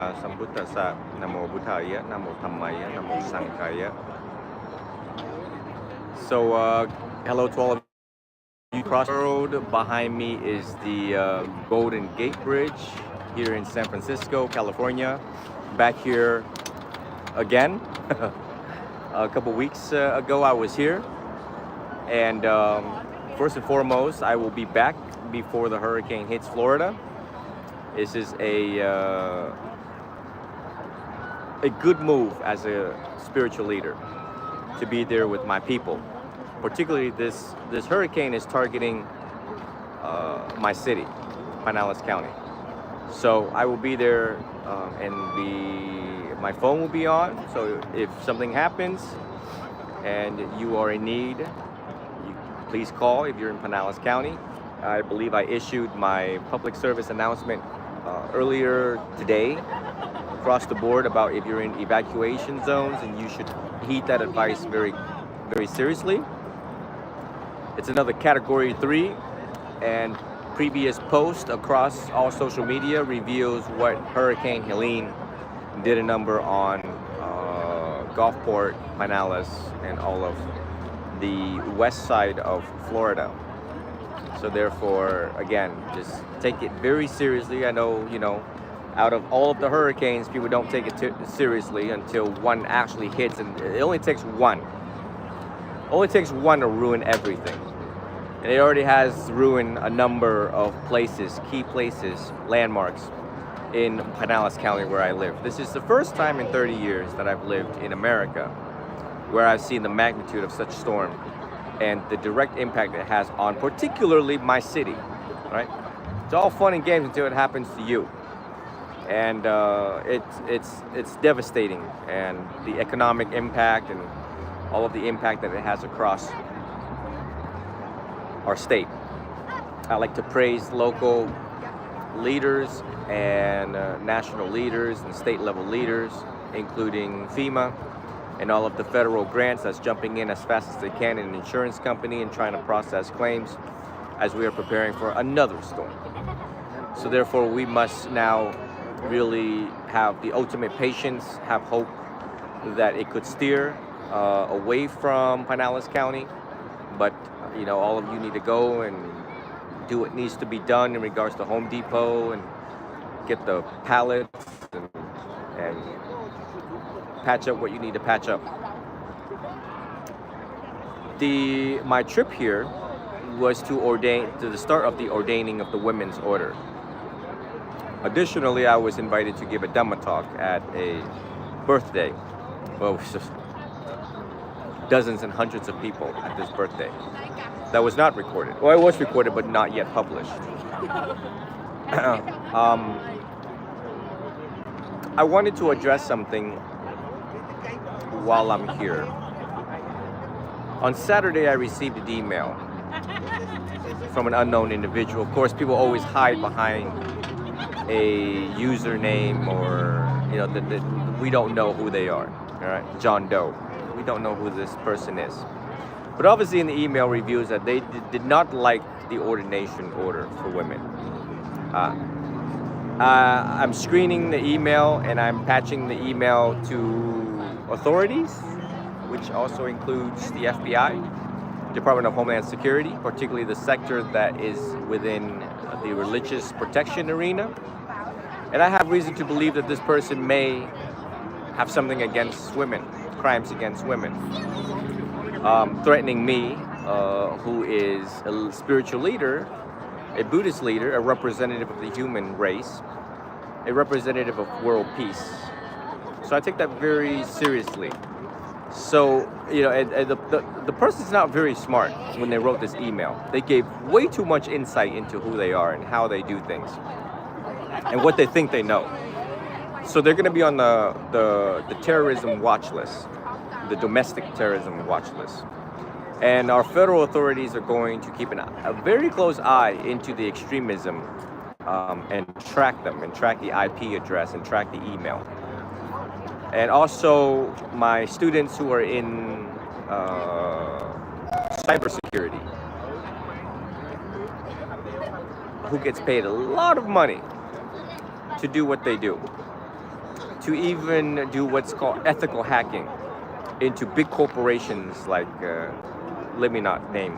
Sambuddhassa, Namo Buddhaya, Namo Dhammaya, Namo Sanghaya. So, hello to all of you. Cross the road behind me is the Golden Gate Bridge here in San Francisco, California. Back here again. A couple weeks ago, I was here, and first and foremost, I will be back before the hurricane hits Florida. This is a good move as a spiritual leader to be there with my people. Particularly, this hurricane is targeting my city, Pinellas County. So I will be there, and my phone will be on. So if something happens and you are in need, please call if you're in Pinellas County. I believe I issued my public service announcement earlier today across the board about if you're in evacuation zones, and you should heed that advice very, very seriously. It's another Category 3, and previous post across all social media reveals what Hurricane Helene did a number on Gulfport, Pinellas, and all of the west side of Florida. So therefore, again, just take it very seriously. I know, out of all of the hurricanes, people don't take it seriously until one actually hits, and it only takes one. Only takes one to ruin everything. And it already has ruined a number of places, key places, landmarks in Pinellas County where I live. This is the first time in 30 years that I've lived in America where I've seen the magnitude of such storm and the direct impact it has on particularly my city, right? It's all fun and games until it happens to you. And it's devastating, and the economic impact and all of the impact that it has across our state. I like to praise local leaders and national leaders and state level leaders, including FEMA and all of the federal grants that's jumping in as fast as they can in an insurance company and trying to process claims as we are preparing for another storm. So therefore, we must now really have the ultimate patience, have hope that it could steer away from Pinellas County. But all of you need to go and do what needs to be done in regards to Home Depot and get the pallets and patch up what you need to patch up. My trip here was to the start of the ordaining of the women's order. Additionally, I was invited to give a Dhamma talk at a birthday. Well, it was just dozens and hundreds of people at this birthday. That was not recorded. Well, it was recorded, but not yet published. I wanted to address something while I'm here. On Saturday, I received an email from an unknown individual. Of course, people always hide behind a username, or we don't know who they are. All right, John Doe. We don't know who this person is. But obviously in the email reveals that they did not like the ordination order for women. I'm screening the email, and I'm patching the email to authorities, which also includes the FBI, Department of Homeland Security, particularly the sector that is within the religious protection arena. And I have reason to believe that this person may have something against women, crimes against women. Threatening me, who is a spiritual leader, a Buddhist leader, a representative of the human race, a representative of world peace. So I take that very seriously. So, the person's not very smart when they wrote this email. They gave way too much insight into who they are and how they do things and what they think they know. So they're going to be on the terrorism watch list, the domestic terrorism watch list. And our federal authorities are going to keep a very close eye into the extremism and track them, and track the IP address, and track the email. And also my students who are in cybersecurity, who gets paid a lot of money to do what they do. to even do what's called ethical hacking into big corporations like, let me not name,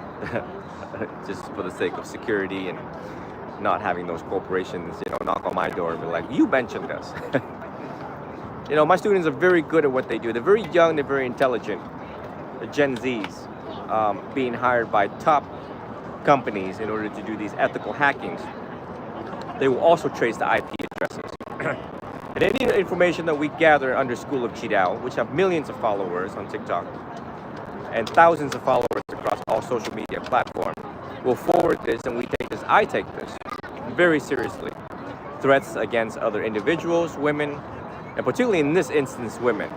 just for the sake of security and not having those corporations, knock on my door and be like, you mentioned us. My students are very good at what they do. They're very young, they're very intelligent. The Gen Zs being hired by top companies in order to do these ethical hackings. They will also trace the IP addresses. And any information that we gather under School of Chi Dao, which have millions of followers on TikTok and thousands of followers across all social media platforms, we'll forward this, and I take this very seriously. Threats against other individuals, women, and particularly in this instance, women,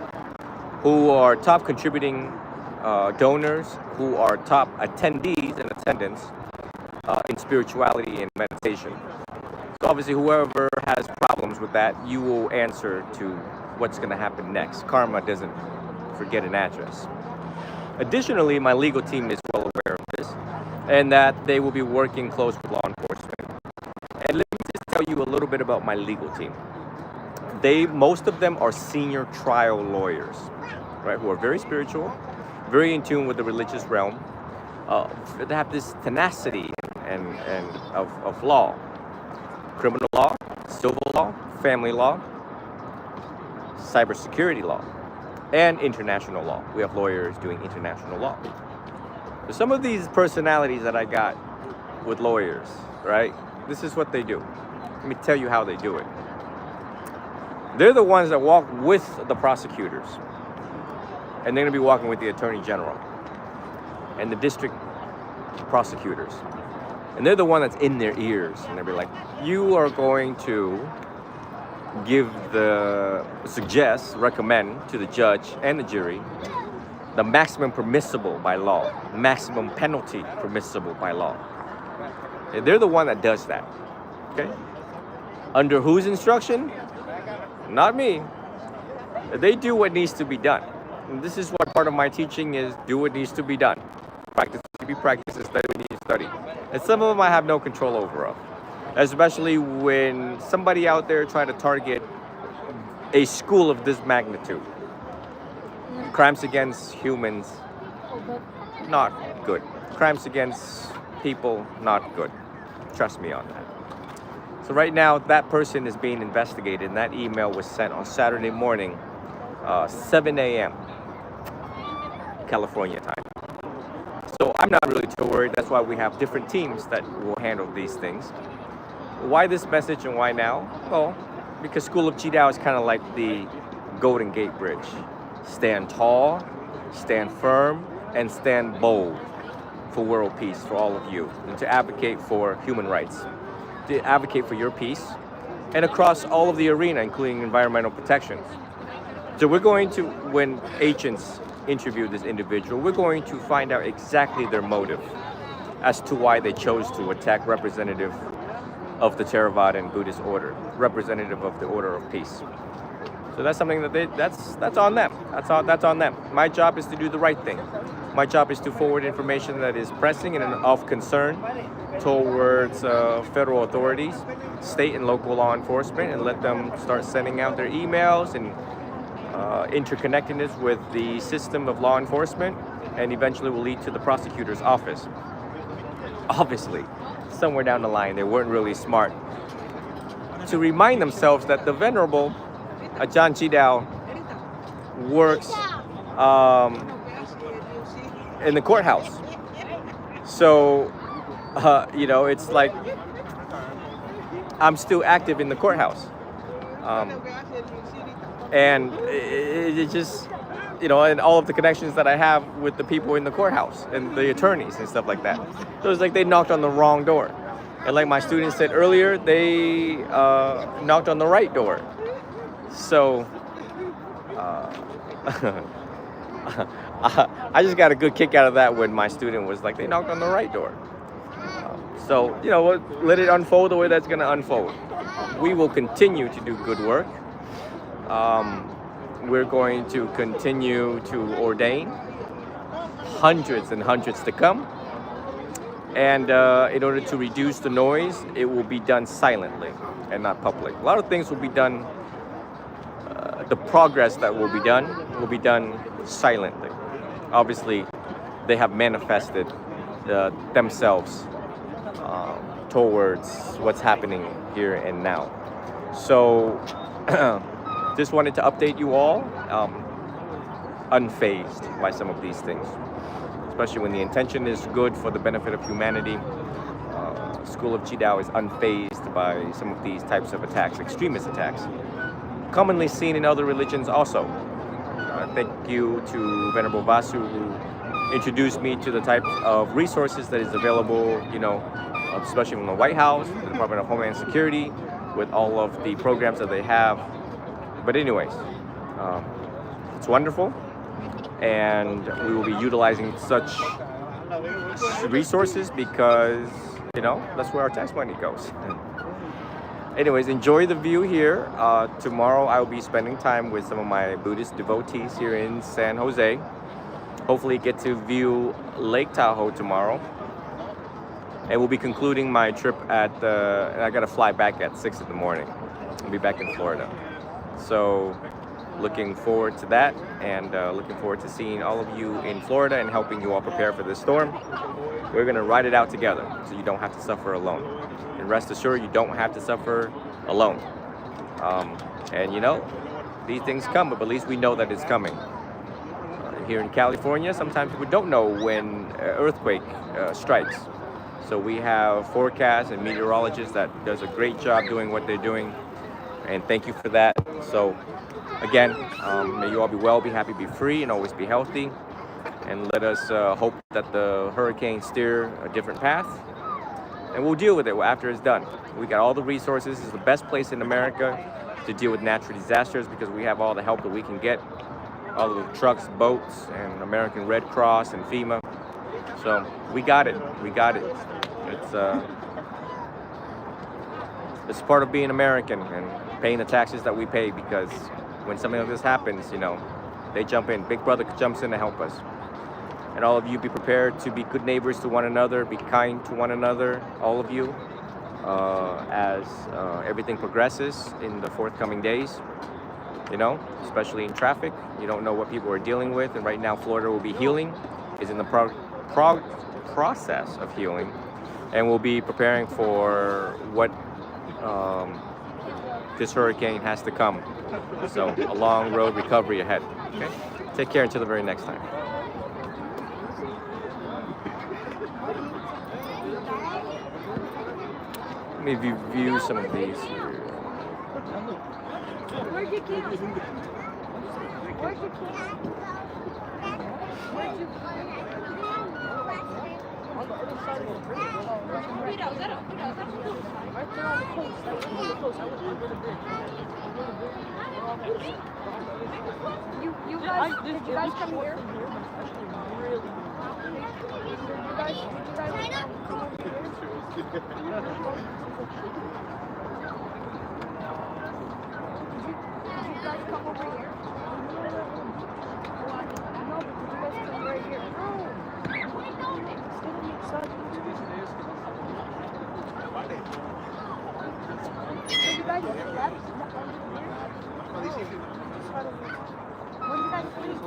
who are top contributing donors, who are top attendees and attendants in spirituality and meditation. So obviously, whoever has problems with that, you will answer to what's going to happen next. Karma doesn't forget an address. Additionally, my legal team is well aware of this, and that they will be working close with law enforcement. And let me just tell you a little bit about my legal team. Most of them are senior trial lawyers, right, who are very spiritual, very in tune with the religious realm. They have this tenacity and of law. Criminal law, civil law, family law, cybersecurity law, and international law. We have lawyers doing international law. So some of these personalities that I got with lawyers, right? This is what they do. Let me tell you how they do it. They're the ones that walk with the prosecutors, and they're going to be walking with the attorney general and the district prosecutors. And they're the one that's in their ears, and they'll be like, you are going to recommend to the judge and the jury the maximum permissible by law, maximum penalty permissible by law. And they're the one that does that, okay? Under whose instruction? Not me. They do what needs to be done. And this is what part of my teaching is: do what needs to be done. Practice to be practiced, and study what needs to study. And some of them I have no control over of. Especially when somebody out there try to target a school of this magnitude. Crimes against humans, not good. Crimes against people, not good. Trust me on that. So right now, that person is being investigated, and that email was sent on Saturday morning, 7 a.m. California time. So I'm not really too worried. That's why we have different teams that will handle these things. Why this message and why now? Well, because School of Chi Dao is kind of like the Golden Gate Bridge. Stand tall, stand firm, and stand bold for world peace for all of you, and to advocate for human rights, to advocate for your peace, and across all of the arena, including environmental protections. So we're going to, when agents interview this individual, we're going to find out exactly their motive as to why they chose to attack representative of the Theravadan Buddhist order, representative of the order of peace. So that's something that that's on them. That's on them. My job is to do the right thing. My job is to forward information that is pressing and of concern towards federal authorities, state and local law enforcement, and let them start sending out their emails and interconnectedness with the system of law enforcement, and eventually will lead to the prosecutor's office. Obviously, somewhere down the line, they weren't really smart to remind themselves that the Venerable Ajahn Tri Dao works in the courthouse. So, it's like I'm still active in the courthouse. And it just, and all of the connections that I have with the people in the courthouse and the attorneys and stuff like that. So it's like they knocked on the wrong door. And like my students said earlier, they knocked on the right door. So I just got a good kick out of that when my student was like, they knocked on the right door. So, let it unfold the way that's going to unfold. We will continue to do good work. We're going to continue to ordain hundreds and hundreds to come. And in order to reduce the noise, it will be done silently and not public. A lot of things will be done the progress that will be done silently. Obviously, they have manifested themselves towards what's happening here and now. So, just wanted to update you all, unfazed by some of these things, especially when the intention is good for the benefit of humanity. School of Chi Dao is unfazed by some of these types of attacks, extremist attacks, commonly seen in other religions also. Thank you to Venerable Vasu, who introduced me to the types of resources that is available, especially from the White House, the Department of Homeland Security, with all of the programs that they have. But anyways, it's wonderful, and we will be utilizing such resources because, that's where our tax money goes. Anyways, enjoy the view here. Tomorrow I will be spending time with some of my Buddhist devotees here in San Jose. Hopefully get to view Lake Tahoe tomorrow. And we'll be concluding my trip and I gotta fly back at 6 in the morning. I'll be back in Florida. So looking forward to that, and looking forward to seeing all of you in Florida and helping you all prepare for this storm. We're gonna ride it out together so you don't have to suffer alone. And rest assured, you don't have to suffer alone. And these things come, but at least we know that it's coming. Here in California, sometimes people don't know when earthquake strikes. So we have forecasts and meteorologists that does a great job doing what they're doing. And thank you for that. So again, may you all be well, be happy, be free, and always be healthy. And let us hope that the hurricane steer a different path. And we'll deal with it after it's done. We got all the resources. It's the best place in America to deal with natural disasters because we have all the help that we can get. All of the trucks, boats, and American Red Cross and FEMA. So we got it. We got it. It's part of being American and paying the taxes that we pay, because when something like this happens, they jump in. Big Brother jumps in to help us. And all of you, be prepared to be good neighbors to one another, be kind to one another, all of you, as everything progresses in the forthcoming days, especially in traffic. You don't know what people are dealing with, and right now Florida will be healing, is in the process of healing, and we'll be preparing for what this hurricane has to come. So a long road recovery ahead. Okay? Take care until the very next time. Let me view some of these here. Where'd you keep it? Where'd you keep it? Where'd you on the other side of the bridge. Right there on the coast. That's on the coast. I was under the bridge. You guys, did you guys come here? Really? You guys come over here? Did you guys come over here? No, but did you guys come right here? So you guys left? When did you guys leave?